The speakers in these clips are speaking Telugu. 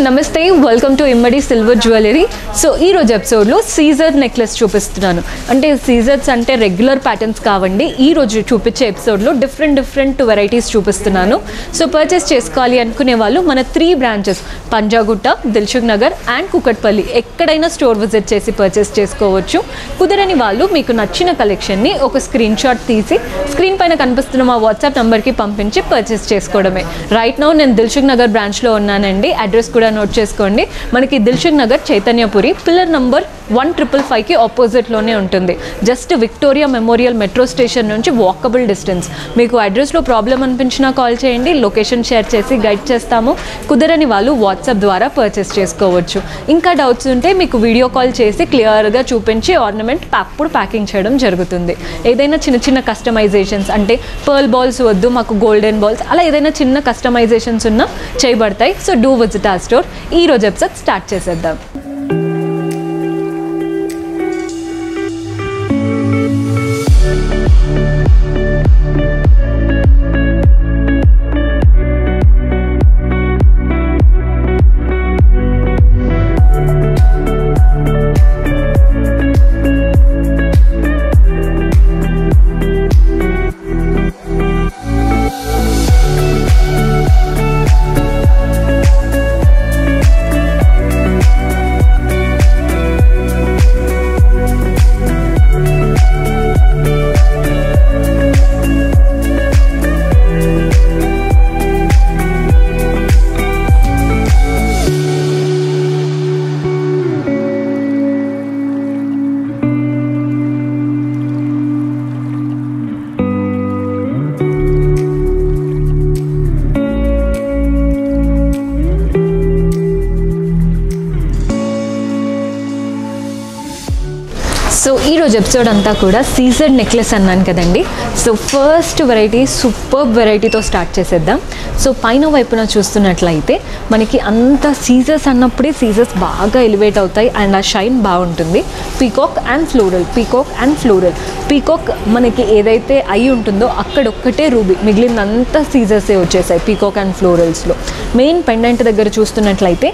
నమస్తే, welcome to Immadi silver jewellery. So ఈ రోజు ఎపిసోడ్లో సీజర్ నెక్లెస్ చూపిస్తున్నాను. అంటే సీజర్స్ అంటే రెగ్యులర్ ప్యాటర్న్స్ కావండి. ఈ రోజు చూపించే ఎపిసోడ్లో డిఫరెంట్ వెరైటీస్ చూపిస్తున్నాను. సో పర్చేస్ చేసుకోవాలి అనుకునే వాళ్ళు మన 3 బ్రాంచెస్ పంజాగుట్ట, దిల్సుఖ్ నగర్ అండ్ కుకట్పల్లి ఎక్కడైనా స్టోర్ విజిట్ చేసి పర్చేస్ చేసుకోవచ్చు. కుదరని వాళ్ళు మీకు నచ్చిన కలెక్షన్ని ఒక స్క్రీన్ షాట్ తీసి స్క్రీన్ పైన కనిపిస్తున్న మా వాట్సాప్ నెంబర్కి పంపించి పర్చేస్ చేసుకోవడమే. రైట్ నౌ నేను దిల్సుఖ్ నగర్ బ్రాంచ్లో ఉన్నానండి. అడ్రస్ కూడా నోట్ చేసుకోండి. మనకి దిల్సుఖ్ నగర్ చైతన్యపురి పిల్లర్ నంబర్ 155కి ఆపోజిట్లోనే ఉంటుంది. Just Victoria memorial metro station నుంచి వాకబుల్ డిస్టెన్స్. మీకు అడ్రస్లో ప్రాబ్లం అనిపించినా కాల్ చేయండి, లొకేషన్ షేర్ చేసి గైడ్ చేస్తాము. కుదరని వాళ్ళు వాట్సాప్ ద్వారా పర్చేస్ చేసుకోవచ్చు. ఇంకా డౌట్స్ ఉంటే మీకు వీడియో కాల్ చేసి క్లియర్గా చూపించి ఆర్నమెంట్ అప్పుడు ప్యాకింగ్ చేయడం జరుగుతుంది. ఏదైనా చిన్న కస్టమైజేషన్స్ అంటే పర్ల్ బాల్స్ వద్దు మాకు గోల్డెన్ బాల్స్, అలా ఏదైనా చిన్న కస్టమైజేషన్స్ ఉన్నా చేయబడతాయి. So do visit our store. ఈ రోజు ఎపిసోడ్ స్టార్ట్ చేసేద్దాం. సో ఈరోజు ఎపిసోడ్ అంతా కూడా సీజర్ నెక్లెస్ అన్నాను కదండి. సో ఫస్ట్ వెరైటీ సూపర్ వెరైటీతో స్టార్ట్ చేసేద్దాం. సో పైన వైపున చూస్తున్నట్లయితే మనకి అంత సీజర్స్ అన్నప్పుడే సీజర్స్ బాగా ఎలివేట్ అవుతాయి అండ్ ఆ షైన్ బాగుంటుంది. Peacock and floral. పీకాక్ మనకి ఏదైతే అయి ఉంటుందో అక్కడొక్కటే రూబీ, మిగిలినంతా సీజర్సే వచ్చేసాయి పీకాక్ అండ్ ఫ్లోరల్స్లో. మెయిన్ పెండెంట్ దగ్గర చూస్తున్నట్లయితే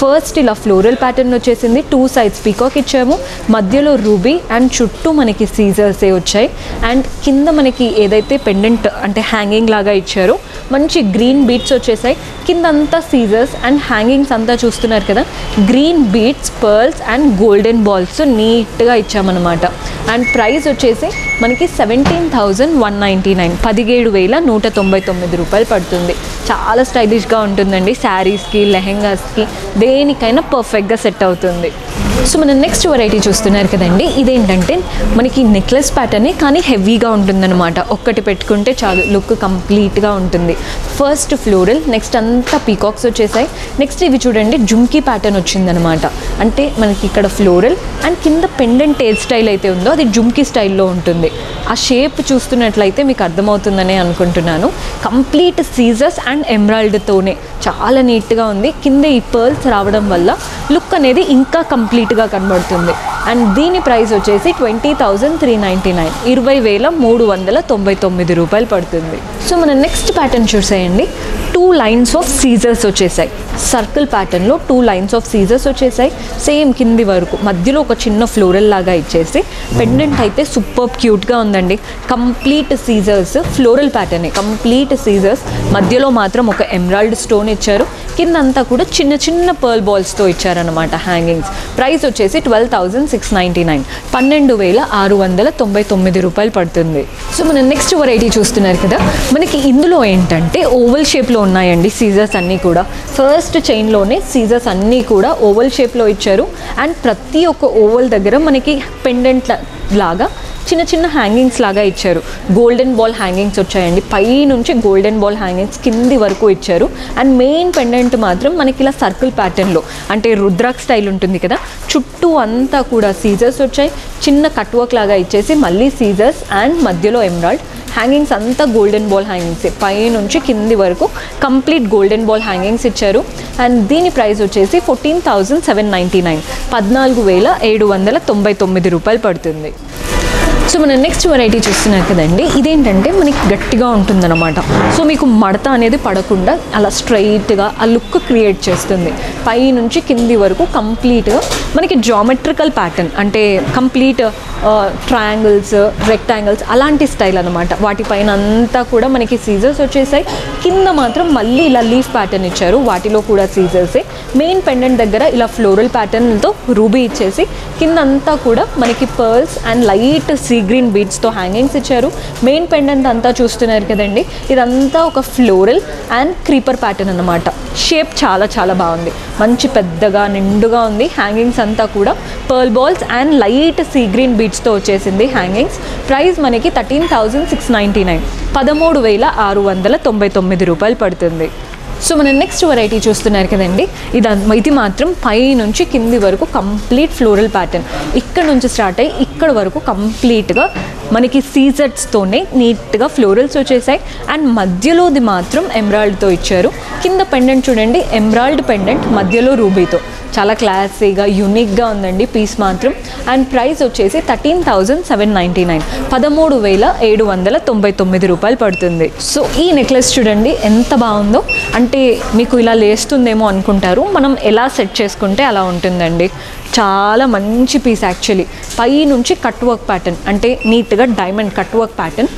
ఫస్ట్ ఇలా ఫ్లోరల్ ప్యాటర్న్ వచ్చేసింది. 2 సైడ్స్ పీకాక్ ఇచ్చాము, మధ్యలో రూబీ అండ్ చుట్టూ మనకి సీజర్సే వచ్చాయి. అండ్ కింద మనకి ఏదైతే పెండెంట్ అంటే హ్యాంగింగ్ లాగా ఇచ్చారో మంచి గ్రీన్ బీట్స్ వచ్చేసాయి. కింద అంతా సీజర్స్ అండ్ హ్యాంగింగ్స్ అంతా చూస్తున్నారు కదా, green beats, pearls and golden balls నీట్గా ఇచ్చామన్నమాట. అండ్ ప్రైస్ వచ్చేసి మనకి 17,199, 17,199 రూపాయలు పడుతుంది. చాలా స్టైలిష్గా ఉంటుందండి. శారీస్కి, లెహెంగాస్కి, దేనికైనా పర్ఫెక్ట్గా సెట్ అవుతుంది. సో మనం నెక్స్ట్ వెరైటీ చూస్తున్నారు కదండి. ఇదేంటంటే మనకి నెక్లెస్ ప్యాటర్నే కానీ హెవీగా ఉంటుందన్నమాట. ఒక్కటి పెట్టుకుంటే చాలు, లుక్ కంప్లీట్గా ఉంటుంది. ఫస్ట్ ఫ్లోరల్, నెక్స్ట్ అంతా పీకాక్స్ వచ్చేసాయి. నెక్స్ట్ ఇవి చూడండి జుమ్కీ ప్యాటర్న్ వచ్చిందనమాట. అంటే మనకి ఇక్కడ ఫ్లోరల్ అండ్ కింద పెండెంట్ హెయిర్ స్టైల్ అయితే ఉందో అది జుమ్కీ స్టైల్లో ఉంటుంది. ఆ షేప్ చూస్తున్నట్లయితే మీకు అర్థమవుతుందనే అనుకుంటున్నాను. కంప్లీట్ సీజర్స్ అండ్ ఎమరాల్డ్తోనే చాలా నీట్గా ఉంది. కింద ఈ పర్ల్స్ రావడం వల్ల లుక్ అనేది ఇంకా కంప్లీట్గా కనబడుతుంది. అండ్ దీని ప్రైస్ వచ్చేసి 20,399, 20,399 రూపాయలు పడుతుంది. సో మన నెక్స్ట్ ప్యాటర్న్ చూసేయండి. 2 లైన్స్ ఆఫ్ సీజర్స్ వచ్చేసాయి. సర్కిల్ ప్యాటర్న్లో 2 లైన్స్ ఆఫ్ సీజర్స్ వచ్చేసాయి. సేమ్ కింది వరకు మధ్యలో ఒక చిన్న ఫ్లోరల్ లాగా ఇచ్చేసి పెండెంట్ అయితే సూపర్ క్యూట్గా ఉందండి. కంప్లీట్ సీజర్స్, ఫ్లోరల్ ప్యాటర్నే, కంప్లీట్ సీజర్స్. మధ్యలో మాత్రం ఒక ఎమరాల్డ్ స్టోన్ ఇచ్చారు. కింద అంతా కూడా చిన్న పర్ల్ బాల్స్తో ఇచ్చారనమాట హ్యాంగింగ్స్. ప్రైస్ వచ్చేసి 12,699, 12,699 రూపాయలు పడుతుంది. సో మన నెక్స్ట్ వెరైటీ చూస్తున్నారు కదా, మనకి ఇందులో ఏంటంటే ఓవల్ షేప్లో ఉన్నాయండి సీజర్స్ అన్నీ కూడా. ఫస్ట్ చైన్లోనే సీజర్స్ అన్నీ కూడా ఓవల్ షేప్లో ఇచ్చారు. అండ్ ప్రతి ఒక్క ఓవల్ దగ్గర మనకి పెండెంట్ లాగా చిన్న హ్యాంగింగ్స్ లాగా ఇచ్చారు. గోల్డెన్ బాల్ హ్యాంగింగ్స్ వచ్చాయండి. పై నుంచి గోల్డెన్ బాల్ హ్యాంగింగ్స్ కింది వరకు ఇచ్చారు. అండ్ మెయిన్ పెండెంట్ మాత్రం మనకి ఇలా సర్కిల్ ప్యాటర్న్లో అంటే రుద్రాక్ స్టైల్ ఉంటుంది కదా, చుట్టూ అంతా కూడా సీజర్స్ వచ్చాయి. చిన్న కట్ వర్క్ లాగా ఇచ్చేసి మళ్ళీ సీజర్స్ అండ్ మధ్యలో ఎమరాల్డ్ హ్యాంగింగ్స్ అంతా గోల్డెన్ బాల్ హ్యాంగింగ్స్. పై నుంచి కింది వరకు కంప్లీట్ గోల్డెన్ బాల్ హ్యాంగింగ్స్ ఇచ్చారు. అండ్ దీని ప్రైస్ వచ్చేసి 14,799, 14,799 రూపాయలు పడుతుంది. సో మన నెక్స్ట్ వెరైటీ చూస్తున్నారు కదండి, ఇదేంటంటే మనకి గట్టిగా ఉంటుందన్నమాట. సో మీకు మడత అనేది పడకుండా అలా స్ట్రైట్గా ఆ లుక్ క్రియేట్ చేస్తుంది. పై నుంచి కింది వరకు కంప్లీట్గా మనకి జామెట్రికల్ ప్యాటర్న్, అంటే కంప్లీట్ ట్రయాంగిల్స్, రెక్టాంగిల్స్ అలాంటి స్టైల్ అనమాట. వాటిపైన అంతా కూడా మనకి సీజర్స్ వచ్చేసాయి. కింద మాత్రం మళ్ళీ ఇలా లీఫ్ ప్యాటర్న్ ఇచ్చారు, వాటిలో కూడా సీజర్సే. మెయిన్ పెండెంట్ దగ్గర ఇలా ఫ్లోరల్ ప్యాటర్న్తో రూబీ ఇచ్చేసి కింద అంతా కూడా మనకి pearls and light sea green బీడ్స్తో హ్యాంగింగ్స్ ఇచ్చారు. మెయిన్ పెండెంట్ అంతా చూస్తున్నారు కదండి, ఇదంతా ఒక ఫ్లోరల్ అండ్ క్రీపర్ ప్యాటర్న్ అన్నమాట. షేప్ చాలా చాలా బాగుంది, మంచి పెద్దగా నిండుగా ఉంది. హ్యాంగింగ్స్ అంతా కూడా pearl balls and light sea green బీడ్స్తో వచ్చేసింది హ్యాంగింగ్స్. ప్రైస్ మనకి 13,699, 13,699 రూపాయలు పడుతుంది. సో మన నెక్స్ట్ వెరైటీ చూస్తున్నారు కదండి, ఇది మాత్రం పై నుంచి కింది వరకు కంప్లీట్ ఫ్లోరల్ ప్యాటర్న్. ఇక్కడ నుంచి స్టార్ట్ అయ్యి ఇక్కడ వరకు కంప్లీట్గా మనకి సీజర్స్తోనే నీట్గా ఫ్లోరల్స్ వచ్చేసాయి. అండ్ మధ్యలోది మాత్రం ఎమరాల్డ్తో ఇచ్చారు. కింద పెండెంట్ చూడండి, ఎమరాల్డ్ పెండెంట్ మధ్యలో రూబీతో, చాలా క్లాసీగా యూనిక్గా ఉందండి పీస్ మాత్రం. అండ్ ప్రైస్ వచ్చేసి 13,799, 13,799 రూపాయలు పడుతుంది. సో ఈ నెక్లెస్ చూడండి ఎంత బాగుందో. అంటే మీకు ఇలా లేస్తుందేమో అనుకుంటారు, మనం ఎలా సెట్ చేసుకుంటే అలా ఉంటుందండి. చాలా మంచి పీస్ యాక్చువల్లీ. పై నుంచి కట్ వర్క్ ప్యాటర్న్, అంటే నీట్గా డైమండ్ కట్ వర్క్ ప్యాటర్న్,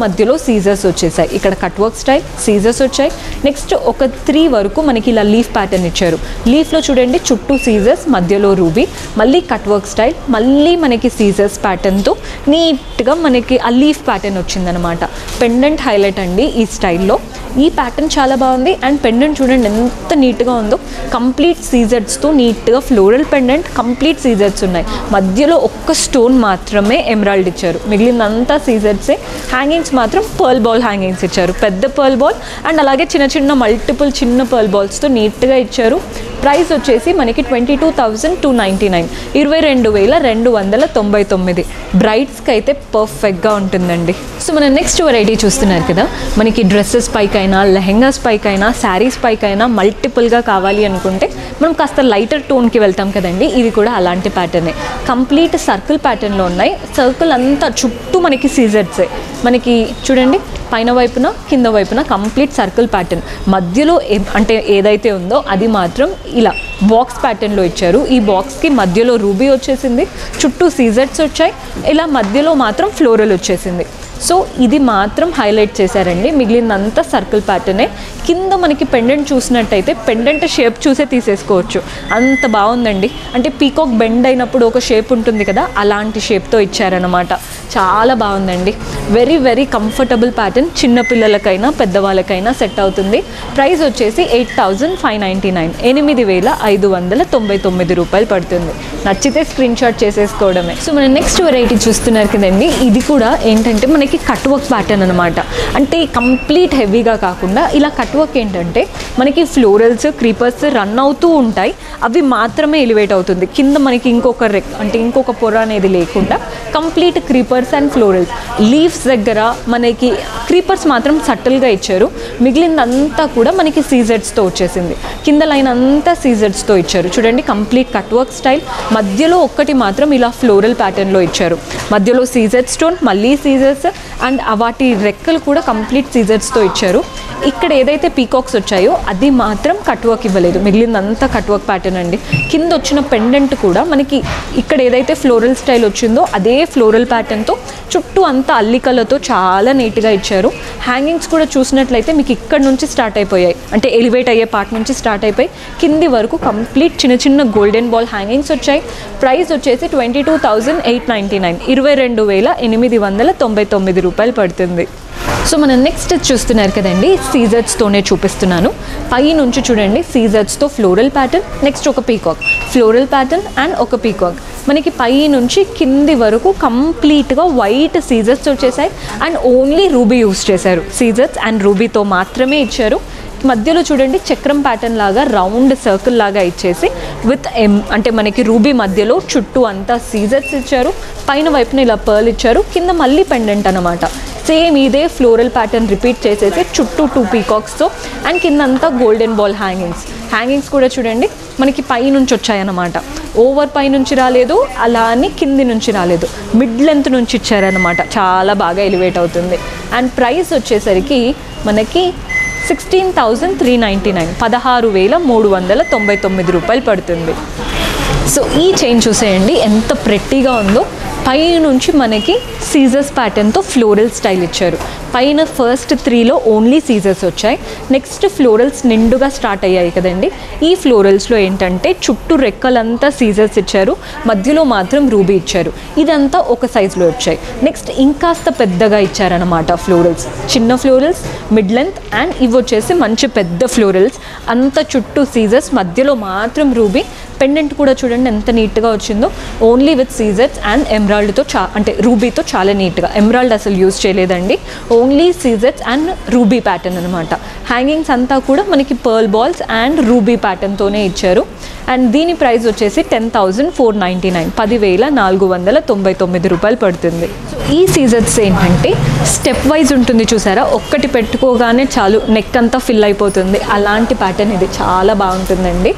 మధ్యలో సీజర్స్ వచ్చేసాయి. ఇక్కడ కట్ వర్క్ స్టైల్, సీజర్స్ వచ్చాయి. నెక్స్ట్ ఒక 3 వరకు మనకి ఇలా లీఫ్ ప్యాటర్న్ ఇచ్చారు. లీఫ్లో చూడండి చుట్టూ సీజర్స్, మధ్యలో రూబీ, మళ్ళీ కట్ వర్క్ స్టైల్, మళ్ళీ మనకి సీజర్స్ ప్యాటర్న్తో నీట్గా మనకి ఆ లీఫ్ ప్యాటర్న్ వచ్చిందనమాట. పెండెంట్ హైలైట్ అండి ఈ స్టైల్లో. ఈ ప్యాటర్న్ చాలా బాగుంది. అండ్ పెండెంట్ చూడండి ఎంత నీట్గా ఉందో, కంప్లీట్ సీజర్స్తో నీట్గా ఫ్లోరల్ పెండెంట్, కంప్లీట్ సీజర్స్ ఉన్నాయి. మధ్యలో ఒక్క స్టోన్ మాత్రమే ఎమరాల్డ్ ఇచ్చారు, మిగిలినంతా సీజర్సే. హ్యాంగింగ్స్ మాత్రం పర్ల్ బాల్ హ్యాంగింగ్స్ ఇచ్చారు, పెద్ద పర్ల్ బాల్ అండ్ అలాగే చిన్న మల్టిపుల్ చిన్న పర్ల్ బాల్స్తో నీట్గా ఇచ్చారు. ప్రైస్ వచ్చేసి మనకి 22,299, 22,299. బ్రైడ్స్కి అయితే పర్ఫెక్ట్గా ఉంటుందండి. సో మన నెక్స్ట్ వెరైటీ చూస్తున్నారు కదా, మనకి డ్రెస్సెస్ పైకైనా, లెహెంగాస్ పైకైనా, శారీస్ పైకైనా మల్టిపుల్గా కావాలి అనుకుంటే మనం కాస్త లైటర్ టోన్కి వెళ్తాం కదండి. ఇది కూడా అలాంటి ప్యాటర్నే, కంప్లీట్ సర్కిల్ ప్యాటర్న్లో ఉన్నాయి. సర్కిల్ అంతా చుట్టూ మనకి సీజర్సే. మనకి చూడండి పైన వైపున కింద వైపున కంప్లీట్ సర్కిల్ ప్యాటర్న్. మధ్యలో అంటే ఏదైతే ఉందో అది మాత్రం ఇలా బాక్స్ ప్యాటర్న్లో ఇచ్చారు. ఈ బాక్స్కి మధ్యలో రూబీ వచ్చేసింది, చుట్టూ సీజర్స్ వచ్చాయి, ఇలా మధ్యలో మాత్రం ఫ్లోరల్ వచ్చేసింది. సో ఇది మాత్రం హైలైట్ చేశారండి, మిగిలినంతా సర్కిల్ ప్యాటర్నే. కింద మనకి పెండెంట్ చూసినట్టయితే పెండెంట్ షేప్ చూసే తీసేసుకోవచ్చు, అంత బాగుందండి. అంటే పీకాక్ బెండ్ అయినప్పుడు ఒక షేప్ ఉంటుంది కదా, అలాంటి షేప్తో ఇచ్చారనమాట. చాలా బాగుందండి, వెరీ వెరీ కంఫర్టబుల్ ప్యాటర్న్. చిన్నపిల్లలకైనా పెద్దవాళ్ళకైనా సెట్ అవుతుంది. ప్రైస్ వచ్చేసి 8,599, 8,599 రూపాయలు పడుతుంది. నచ్చితే స్క్రీన్ షాట్ చేసేసుకోవడమే. సో మన నెక్స్ట్ వెరైటీ చూస్తున్నారు కదండి, ఇది కూడా ఏంటంటే మనకి కట్ వర్క్ ప్యాటర్న్ అనమాట. అంటే కంప్లీట్ హెవీగా కాకుండా ఇలా కట్ వర్క్ ఏంటంటే మనకి ఫ్లోరల్స్, క్రీపర్స్ రన్ అవుతూ ఉంటాయి, అవి మాత్రమే ఎలివేట్ అవుతుంది. కింద మనకి ఇంకొక పొర అనేది లేకుండా complete creepers and florals. Leaves దగ్గర మనకి క్రీపర్స్ మాత్రం సటిల్గా ఇచ్చారు, మిగిలిందంతా కూడా మనకి సీజర్స్తో వచ్చేసింది. కింద లైన్ అంతా సీజర్స్తో ఇచ్చారు. చూడండి కంప్లీట్ కట్ వర్క్ స్టైల్. మధ్యలో ఒక్కటి మాత్రం ఇలా ఫ్లోరల్ ప్యాటర్న్లో ఇచ్చారు. మధ్యలో సీజర్ స్టోన్, మళ్ళీ సీజర్స్ అండ్ వాటి రెక్కలు కూడా కంప్లీట్ సీజర్స్తో ఇచ్చారు. ఇక్కడ ఏదైతే పీకాక్స్ వచ్చాయో అది మాత్రం కట్ వర్క్ ఇవ్వలేదు, మిగిలిందంతా కట్ వర్క్ ప్యాటర్న్ అండి. కింద వచ్చిన పెండెంట్ కూడా మనకి ఇక్కడ ఏదైతే ఫ్లోరల్ స్టైల్ వచ్చిందో అదే ఫ్లోరల్ ప్యాటర్న్తో చుట్టూ అంతా అల్లికలతో చాలా నీట్గా ఇచ్చారు. హ్యాంగింగ్స్ కూడా చూసినట్లయితే మీకు ఇక్కడ నుంచి స్టార్ట్ అయిపోయాయి, అంటే ఎలివేట్ అయ్యే పార్ట్ నుంచి స్టార్ట్ అయిపోయి కింది వరకు కంప్లీట్ చిన్న గోల్డెన్ బాల్ హ్యాంగింగ్స్ వచ్చాయి. ప్రైస్ వచ్చేసి 22,899, 22,899 రూపాయలు పడుతుంది. సో మనం నెక్స్ట్ చూస్తున్నారు కదండి, సీజర్స్తోనే చూపిస్తున్నాను. పై నుంచి చూడండి సీజర్స్తో ఫ్లోరల్ ప్యాటర్న్, నెక్స్ట్ ఒక పీకాక్, ఫ్లోరల్ ప్యాటర్న్ అండ్ ఒక పీకాక్. మనకి పై నుంచి కింది వరకు కంప్లీట్గా వైట్ సీజర్స్ వచ్చేసాయి అండ్ ఓన్లీ రూబీ యూస్ చేశారు. సీజర్స్ అండ్ రూబీతో మాత్రమే ఇచ్చారు. మధ్యలో చూడండి చక్రం ప్యాటర్న్ లాగా రౌండ్ సర్కిల్ లాగా ఇచ్చేసి విత్ అంటే మనకి రూబీ మధ్యలో చుట్టూ అంతా సీజర్స్ ఇచ్చారు. పైన వైపున ఇలా పర్ల్ ఇచ్చారు, కింద మళ్ళీ పెండెంట్ అనమాట. సేమ్ ఇదే ఫ్లోరల్ ప్యాటర్న్ రిపీట్ చేసేసి చుట్టూ 2 పీకాక్స్తో అండ్ కిందంతా గోల్డెన్ బాల్ హ్యాంగింగ్స్ కూడా చూడండి మనకి పై నుంచి వచ్చాయన్నమాట. ఓవర్ పై నుంచి రాలేదు, అలా అని కింది నుంచి రాలేదు, మిడ్ లెంత్ నుంచి ఇచ్చారనమాట. చాలా బాగా ఎలివేట్ అవుతుంది. అండ్ ప్రైస్ వచ్చేసరికి మనకి 16,399 16,399 రూపాయలు పడుతుంది. సో ఈ చైన్ చూసేయండి ఎంత ప్రెట్టీగా ఉందో. పై నుంచి మనకి సీజర్స్ ప్యాటర్న్తో ఫ్లోరల్ స్టైల్ ఇచ్చారు. పైన ఫస్ట్ 3లో ఓన్లీ సీజర్స్ వచ్చాయి. నెక్స్ట్ ఫ్లోరల్స్ నిండుగా స్టార్ట్ అయ్యాయి కదండి. ఈ ఫ్లోరల్స్లో ఏంటంటే చుట్టూ రెక్కలంతా సీజర్స్ ఇచ్చారు, మధ్యలో మాత్రం రూబీ ఇచ్చారు. ఇదంతా ఒక సైజులో వచ్చాయి. నెక్స్ట్ ఇంకాస్త పెద్దగా ఇచ్చారనమాట ఫ్లోరల్స్. చిన్న ఫ్లోరల్స్, మిడ్ లెంత్ అండ్ ఇవి వచ్చేసి మంచి పెద్ద ఫ్లోరల్స్. అంత చుట్టూ సీజర్స్, మధ్యలో మాత్రం రూబీ. పెండెంట్ కూడా చూడండి ఎంత నీట్గా వచ్చిందో. ఓన్లీ విత్ సీజర్స్ అండ్ ఎమరాల్డ్తో అంటే రూబీతో చాలా నీట్గా. ఎమరాల్డ్ అసలు యూజ్ చేయలేదండి, only scissors and ruby pattern అనమాట. హ్యాంగింగ్స్ అంతా కూడా మనకి పర్ల్ బాల్స్ అండ్ రూబీ ప్యాటర్న్తోనే ఇచ్చారు. అండ్ దీని ప్రైస్ వచ్చేసి 10,499 10,499 రూపాయలు పడుతుంది. సో ఈ సీజర్స్ ఏంటంటే స్టెప్ వైజ్ ఉంటుంది చూసారా, ఒక్కటి పెట్టుకోగానే చాలు నెక్ అంతా ఫిల్ అయిపోతుంది. అలాంటి ప్యాటర్న్ ఇది చాలా బాగుంటుందండి.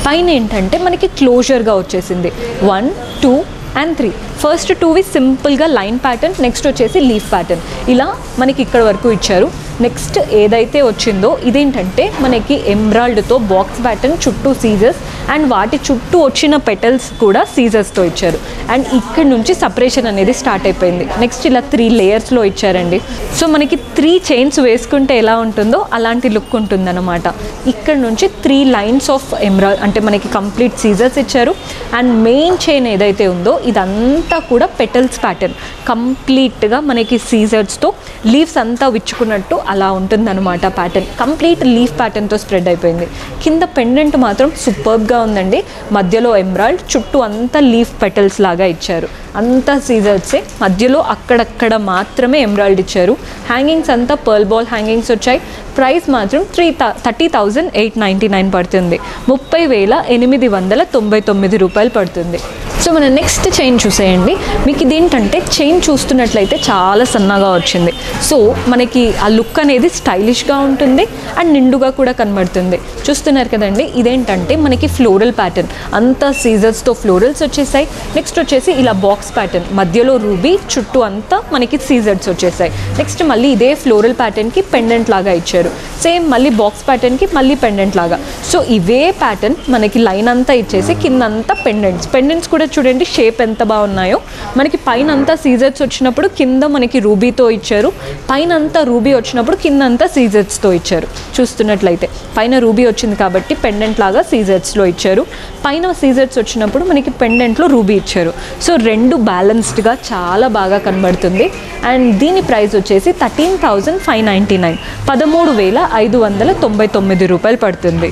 పైన ఏంటంటే మనకి క్లోజర్గా వచ్చేసింది 1, 2 and 3. ఫస్ట్ 2వి సింపుల్గా లైన్ ప్యాటర్న్, నెక్స్ట్ వచ్చేసి లీఫ్ ప్యాటర్న్. ఇలా మనకి ఇక్కడ వరకు ఇచ్చారు. నెక్స్ట్ ఏదైతే వచ్చిందో ఇదేంటంటే మనకి ఎమరాల్డ్తో బాక్స్ ప్యాటర్న్, చుట్టూ సీజర్స్ అండ్ వాటి చుట్టూ వచ్చిన పెటల్స్ కూడా సీజర్స్తో ఇచ్చారు. అండ్ ఇక్కడ నుంచి సపరేషన్ అనేది స్టార్ట్ అయిపోయింది. నెక్స్ట్ ఇలా 3 లేయర్స్లో ఇచ్చారండి. సో మనకి 3 చైన్స్ వేసుకుంటే ఎలా ఉంటుందో అలాంటి లుక్ ఉంటుందన్నమాట. ఇక్కడ నుంచి 3 లైన్స్ ఆఫ్ ఎమరాల్డ్ అంటే మనకి కంప్లీట్ సీజర్స్ ఇచ్చారు. అండ్ మెయిన్ చైన్ ఏదైతే ఉందో ఇదంతా కూడా పెటల్స్ ప్యాటర్న్, కంప్లీట్గా మనకి సీజర్స్తో లీవ్స్ అంతా విచ్చుకున్నట్టు అలా ఉంటుందన్నమాట. ప్యాటర్న్ కంప్లీట్ లీఫ్ ప్యాటర్న్తో స్ప్రెడ్ అయిపోయింది. కింద పెండెంట్ మాత్రం సూపర్గా ఉందండి. మధ్యలో ఎమరాల్డ్, చుట్టూ అంతా లీఫ్ పెటల్స్ లాగా ఇచ్చారు. అంతా సీజర్సే, మధ్యలో అక్కడక్కడ మాత్రమే ఎమరాల్డ్ ఇచ్చారు. హ్యాంగింగ్స్ అంతా పర్ల్ బాల్ హ్యాంగింగ్స్ వచ్చాయి. ప్రైస్ మాత్రం 30,899 పడుతుంది, 30,899 రూపాయలు పడుతుంది. సో మన నెక్స్ట్ చైన్ చూసేయండి. మీకు ఇదేంటంటే చైన్ చూస్తున్నట్లయితే చాలా సన్నగా వచ్చింది. సో మనకి ఆ లుక్ అనేది స్టైలిష్గా ఉంటుంది అండ్ నిండుగా కూడా కనబడుతుంది. చూస్తున్నారు కదండి, ఇదేంటంటే మనకి ఫ్లోరల్ ప్యాటర్న్, అంతా సీజర్స్తో ఫ్లోరల్స్ వచ్చేసాయి. నెక్స్ట్ వచ్చేసి ఇలా బాక్స్ ప్యాటర్న్, మధ్యలో రూబీ, చుట్టూ అంతా మనకి సీజర్స్ వచ్చేసాయి. నెక్స్ట్ మళ్ళీ ఇదే ఫ్లోరల్ ప్యాటర్న్కి పెండెంట్ లాగా ఇచ్చారు. సేమ్ మళ్ళీ బాక్స్ ప్యాటర్న్కి మళ్ళీ పెండెంట్ లాగా. సో ఇవే ప్యాటర్న్ మనకి లైన్ అంతా ఇచ్చేసి కిందంతా పెండెంట్స్ కూడా చూడండి షేప్ ఎంత బాగున్నాయో. మనకి పైన అంతా సీజర్స్ వచ్చినప్పుడు కింద మనకి రూబీతో ఇచ్చారు, పైన అంతా రూబీ వచ్చినప్పుడు కింద అంతా సీజర్స్తో ఇచ్చారు. చూస్తున్నట్లయితే పైన రూబీ వచ్చింది కాబట్టి పెండెంట్ లాగా సీజర్స్లో ఇచ్చారు, పైన సీజర్స్ వచ్చినప్పుడు మనకి పెండెంట్లో రూబీ ఇచ్చారు. సో రెండు బ్యాలెన్స్డ్గా చాలా బాగా కనబడుతుంది. అండ్ దీని ప్రైస్ వచ్చేసి 13,599 13,599 రూపాయలు పడుతుంది.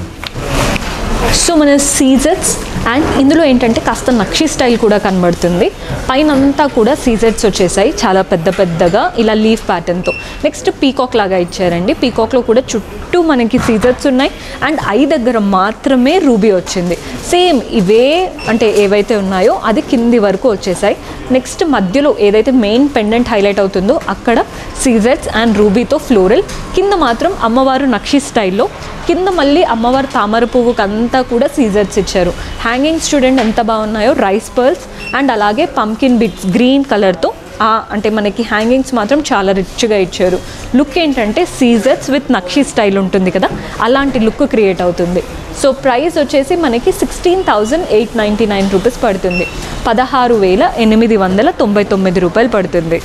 సో మన సీజర్స్ అండ్ ఇందులో ఏంటంటే కాస్త నక్షి స్టైల్ కూడా కనబడుతుంది. పైన అంతా కూడా సీజర్స్ వచ్చేసాయి చాలా పెద్ద పెద్దగా ఇలా లీఫ్ ప్యాటర్న్తో. నెక్స్ట్ పీకాక్ లాగా ఇచ్చారండి. పీకాక్లో కూడా చుట్టూ మనకి సీజర్స్ ఉన్నాయి అండ్ ఐ దగ్గర మాత్రమే రూబీ వచ్చింది. సేమ్ ఇవే అంటే ఏవైతే ఉన్నాయో అది కింది వరకు వచ్చేసాయి. నెక్స్ట్ మధ్యలో ఏదైతే మెయిన్ పెండెంట్ హైలైట్ అవుతుందో అక్కడ సీజర్స్ అండ్ రూబీతో ఫ్లోరల్, కింద మాత్రం అమ్మవారు నక్షి స్టైల్లో, కింద మళ్ళీ అమ్మవారు తామర పువ్వుకి అంతా కూడా సీజర్స్ ఇచ్చారు. హ్యాంగింగ్స్ చూడండి ఎంత బాగున్నాయో, రైస్ పర్ల్స్ అండ్ అలాగే పంకిన్ బిట్స్ గ్రీన్ కలర్తో అంటే మనకి హ్యాంగింగ్స్ మాత్రం చాలా రిచ్గా ఇచ్చారు. లుక్ ఏంటంటే సీజర్స్ విత్ నక్షి స్టైల్ ఉంటుంది కదా, అలాంటి లుక్ క్రియేట్ అవుతుంది. సో ప్రైస్ వచ్చేసి మనకి 16,899 రూపీస్ పడుతుంది, 16,899 రూపాయలు పడుతుంది.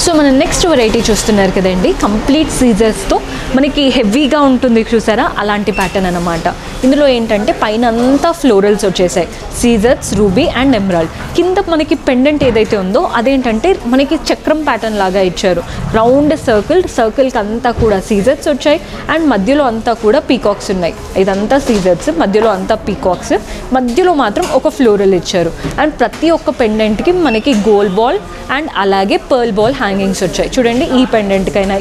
సో మనం నెక్స్ట్ వెరైటీ చూస్తున్నారు కదండి, కంప్లీట్ సీజర్స్తో మనకి హెవీగా ఉంటుంది చూసారా, అలాంటి ప్యాటర్న్ అనమాట. ఇందులో ఏంటంటే పైన అంతా ఫ్లోరల్స్ వచ్చేసాయి, సీజర్స్, రూబీ అండ్ ఎమరాల్డ్. కింద మనకి పెండెంట్ ఏదైతే ఉందో అదేంటంటే మనకి చక్రం ప్యాటర్న్ లాగా ఇచ్చారు. రౌండ్ సర్కిల్కి అంతా కూడా సీజర్స్ వచ్చాయి అండ్ మధ్యలో అంతా కూడా పీకాక్స్ ఉన్నాయి. ఇదంతా సీజర్స్, మధ్యలో అంతా పీకాక్స్, మధ్యలో మాత్రం ఒక ఫ్లోరల్ ఇచ్చారు. అండ్ ప్రతి ఒక్క పెండెంట్కి మనకి గోల్డ్ బాల్ అండ్ అలాగే పర్ల్ బాల్ హ్యాంగింగ్స్ వచ్చాయి. చూడండి ఈ పెండెంట్కైనా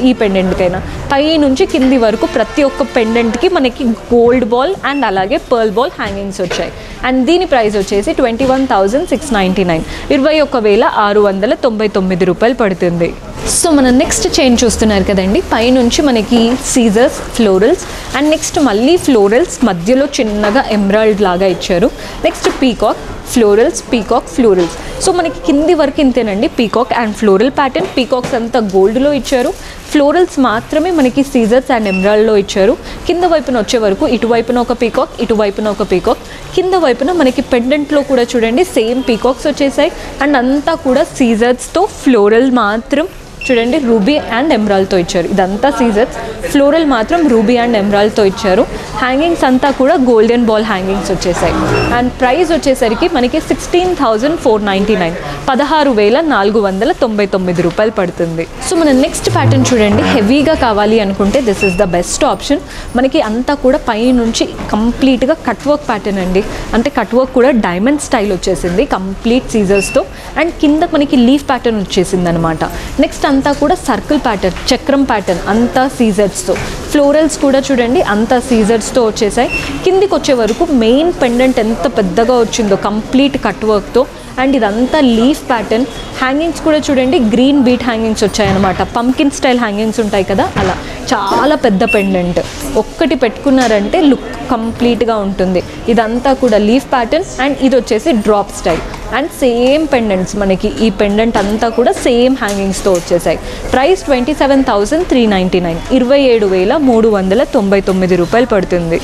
పై నుంచి కింది వరకు ప్రతి ఒక్క పెండెంట్కి మనకి గోల్డ్ బాల్ అండ్ అలాగే పర్ల్ బాల్ హ్యాంగింగ్స్ వచ్చాయి. అండ్ దీని ప్రైస్ వచ్చేసి 21,699 21,699 రూపాయలు పడుతుంది. సో మన నెక్స్ట్ చైన్ చూస్తున్నారు కదండి, పైనుంచి మనకి సీజర్స్, ఫ్లోరల్స్ అండ్ నెక్స్ట్ మళ్ళీ ఫ్లోరల్స్, మధ్యలో చిన్నగా ఎమరాల్డ్ లాగా ఇచ్చారు. Next peacock, florals, peacock, florals. So మనకి కింది వరకు ఇంతేనండి, peacock and floral pattern. Peacocks అంతా గోల్డ్లో ఇచ్చారు, ఫ్లోరల్స్ మాత్రమే మనకి సీజర్స్ అండ్ ఎమరాల్డ్లో ఇచ్చారు. కింద వైపున వచ్చే వరకు ఇటువైపున ఒక పీకాక్, ఇటువైపున ఒక పీకాక్, కింద వైపున మనకి పెండెంట్లో కూడా చూడండి సేమ్ పీకాక్స్ వచ్చేసాయి. అండ్ అంతా కూడా సీజర్స్తో, ఫ్లోరల్ మాత్రం చూడండి రూబీ అండ్ ఎమరాల్డ్తో ఇచ్చారు. ఇదంతా సీజర్స్, ఫ్లోరల్ మాత్రం రూబీ అండ్ ఎమరాల్డ్తో ఇచ్చారు. హ్యాంగింగ్స్ అంతా కూడా గోల్డెన్ బాల్ హ్యాంగింగ్స్ వచ్చేసాయి. అండ్ ప్రైస్ వచ్చేసరికి మనకి 16,499, 16,499 రూపాయలు పడుతుంది. సో మన నెక్స్ట్ ప్యాటర్న్ చూడండి, హెవీగా కావాలి అనుకుంటే this is the best option. మనకి అంతా కూడా పై నుంచి కంప్లీట్గా కట్ వర్క్ ప్యాటర్న్ అండి, అంటే కట్ వర్క్ కూడా డైమండ్ స్టైల్ వచ్చేసింది కంప్లీట్ సీజర్స్తో. అండ్ కింద మనకి లీఫ్ ప్యాటర్న్ వచ్చేసింది అనమాట. నెక్స్ట్ అంతా కూడా సర్కిల్ ప్యాటర్న్, చక్రం ప్యాటర్న్ అంతా సీజర్స్తో. ఫ్లోరల్స్ కూడా చూడండి అంతా సీజర్స్తో వచ్చేసాయి. కిందికి వచ్చే వరకు మెయిన్ పెండెంట్ ఎంత పెద్దగా వచ్చిందో కంప్లీట్ కట్ వర్క్తో. అండ్ ఇదంతా లీఫ్ ప్యాటర్న్. హ్యాంగింగ్స్ కూడా చూడండి గ్రీన్ బీట్ హ్యాంగింగ్స్ వచ్చాయన్నమాట, పంకిన్ స్టైల్ హ్యాంగింగ్స్ ఉంటాయి కదా అలా. చాలా పెద్ద పెండెంట్, ఒక్కటి పెట్టుకున్నారంటే లుక్ కంప్లీట్గా ఉంటుంది. ఇదంతా కూడా లీఫ్ ప్యాటర్న్ అండ్ ఇది వచ్చేసి drop style. And same pendants, మనకి ఈ పెండెంట్ అంతా కూడా సేమ్ హ్యాంగింగ్స్తో వచ్చేసాయి. ప్రైస్ 27,399, 27,399 రూపాయలు పడుతుంది.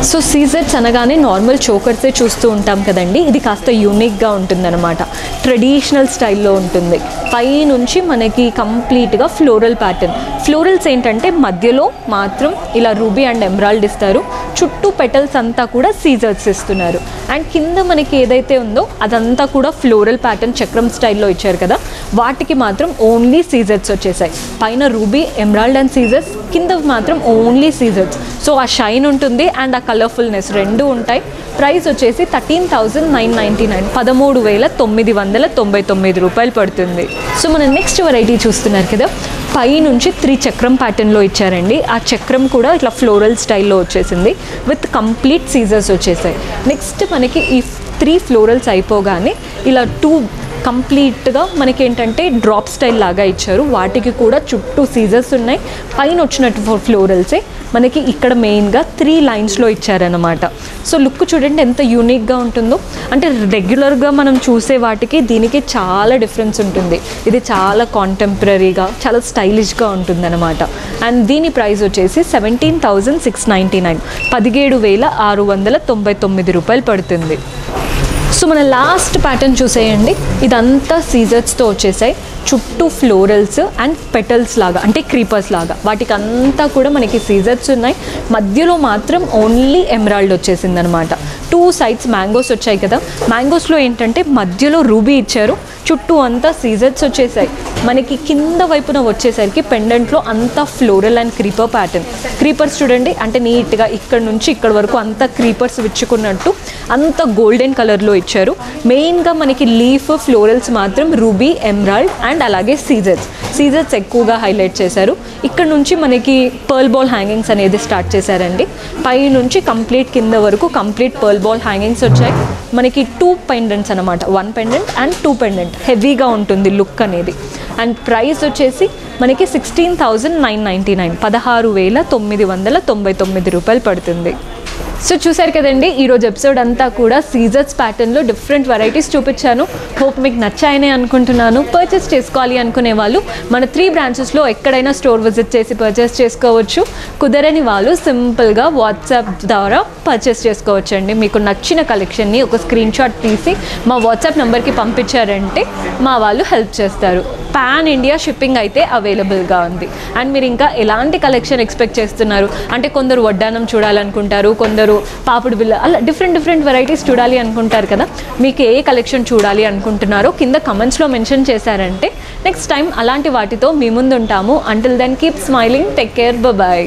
సో సీజర్స్ అనగానే నార్మల్ చోకర్సే చూస్తూ ఉంటాం కదండి, ఇది కాస్త యూనిక్గా ఉంటుందన్నమాట, ట్రెడిషనల్ స్టైల్లో ఉంటుంది. పై నుంచి మనకి కంప్లీట్గా ఫ్లోరల్ ప్యాటర్న్. ఫ్లోరల్స్ ఏంటంటే మధ్యలో మాత్రం ఇలా రూబీ అండ్ ఎమరాల్డ్ ఇస్తారు, చుట్టూ పెటల్స్ అంతా కూడా సీజర్స్ ఇస్తున్నారు. అండ్ కింద మనకి ఏదైతే ఉందో అదంతా కూడా ఫ్లోరల్ ప్యాటర్న్ చక్రం స్టైల్లో ఇచ్చారు కదా, వాటికి మాత్రం ఓన్లీ సీజర్స్ వచ్చేసాయి. పైన రూబీ, ఎమరాల్డ్ అండ్ సీజర్స్, కింద మాత్రం ఓన్లీ సీజర్స్. సో ఆ షైన్ ఉంటుంది అండ్ ఆ కలర్ఫుల్నెస్ రెండు ఉంటాయి. ప్రైస్ వచ్చేసి 13,999, 13,999 రూపాయలు పడుతుంది. సో మన నెక్స్ట్ వెరైటీ చూస్తున్నారు కదా, పై నుంచి 3 చక్రం ప్యాటర్న్లో ఇచ్చారండి. ఆ చక్రం కూడా ఇట్లా ఫ్లోరల్ స్టైల్లో వచ్చేసింది విత్ కంప్లీట్ సీజర్స్ వచ్చేసాయి. నెక్స్ట్ మనకి ఈ 3 ఫ్లోరల్స్ అయిపోగానే ఇలా 2 కంప్లీట్గా మనకి ఏంటంటే డ్రాప్ స్టైల్ లాగా ఇచ్చారు, వాటికి కూడా చుట్టూ సీజర్స్ ఉన్నాయి. పైన వచ్చినట్టు ఫ్లోరల్సే మనకి ఇక్కడ మెయిన్గా 3 లైన్స్లో ఇచ్చారనమాట. సో లుక్ చూడండి ఎంత యూనిక్గా ఉంటుందో, అంటే రెగ్యులర్గా మనం చూసే వాటికి దీనికి చాలా డిఫరెన్స్ ఉంటుంది. ఇది చాలా కాంటెంపరీగా చాలా స్టైలిష్గా ఉంటుందన్నమాట. అండ్ దీని ప్రైస్ వచ్చేసి 17,699, 17,699 రూపాయలు పడుతుంది. సో మన లాస్ట్ ప్యాటర్న్ చూసేయండి, ఇదంతా సీజర్స్తో వచ్చేసాయి, చుట్టూ ఫ్లోరల్స్ అండ్ పెటల్స్ లాగా అంటే క్రీపర్స్ లాగా, వాటికి అంతా కూడా మనకి సీజర్స్ ఉన్నాయి. మధ్యలో మాత్రం ఓన్లీ ఎమరాల్డ్ వచ్చేసింది అనమాట. 2 సైడ్స్ మ్యాంగోస్ వచ్చాయి కదా, మ్యాంగోస్లో ఏంటంటే మధ్యలో రూబీ ఇచ్చారు, చుట్టూ అంతా సీజర్స్ వచ్చేసాయి. మనకి కింద వైపున వచ్చేసరికి పెండెంట్లో అంతా floral and creeper pattern. Creepers చూడండి అంటే నీట్గా ఇక్కడ నుంచి ఇక్కడ వరకు అంతా క్రీపర్స్ విచ్చుకున్నట్టు అంత గోల్డెన్ కలర్లో ఇచ్చారు. మెయిన్గా మనకి లీఫ్, ఫ్లోరల్స్ మాత్రం రూబీ, ఎమరాల్డ్ అండ్ అలాగే సీజర్స్ ఎక్కువగా హైలైట్ చేశారు. ఇక్కడ నుంచి మనకి పర్ల్ బాల్ హ్యాంగింగ్స్ అనేది స్టార్ట్ చేశారండి. పై నుంచి కంప్లీట్ కింద వరకు కంప్లీట్ పర్ల్ బాల్ హ్యాంగింగ్స్ వచ్చాయి. మనకి 2 పెండెంట్స్ అనమాట, 1 పెండెంట్ అండ్ 2 పెండెంట్. హెవీగా ఉంటుంది లుక్ అనేది. అండ్ ప్రైస్ వచ్చేసి మనకి 16,999, 16,999 రూపాయలు పడుతుంది. సో చూసారు కదండి, ఈరోజు ఎపిసోడ్ అంతా కూడా సీజర్స్ ప్యాటర్న్లో డిఫరెంట్ వెరైటీస్ చూపించాను. హోప్ మీకు నచ్చాయనే అనుకుంటున్నాను. పర్చేస్ చేసుకోవాలి అనుకునే వాళ్ళు మన 3 బ్రాంచెస్లో ఎక్కడైనా స్టోర్ విజిట్ చేసి పర్చేస్ చేసుకోవచ్చు. కుదరని వాళ్ళు సింపుల్గా వాట్సాప్ ద్వారా పర్చేస్ చేసుకోవచ్చండి. మీకు నచ్చిన కలెక్షన్ని ఒక స్క్రీన్ షాట్ తీసి మా వాట్సాప్ నెంబర్కి పంపించారంటే మా వాళ్ళు హెల్ప్ చేస్తారు. పాన్ ఇండియా షిప్పింగ్ అయితే అవైలబుల్గా ఉంది. అండ్ మీరు ఇంకా ఎలాంటి కలెక్షన్ ఎక్స్పెక్ట్ చేస్తున్నారు అంటే, కొందరు వడ్డానం చూడాలనుకుంటారు, కొందరు పాపుడు బిల్ల, అలా డిఫరెంట్ వెరైటీస్ చూడాలి అనుకుంటారు కదా. మీకు ఏ కలెక్షన్ చూడాలి అనుకుంటున్నారో కింద కమెంట్స్లో మెన్షన్ చేశారంటే నెక్స్ట్ టైం అలాంటి వాటితో మీ ముందు ఉంటాము. Until then keep smiling, take care, bye.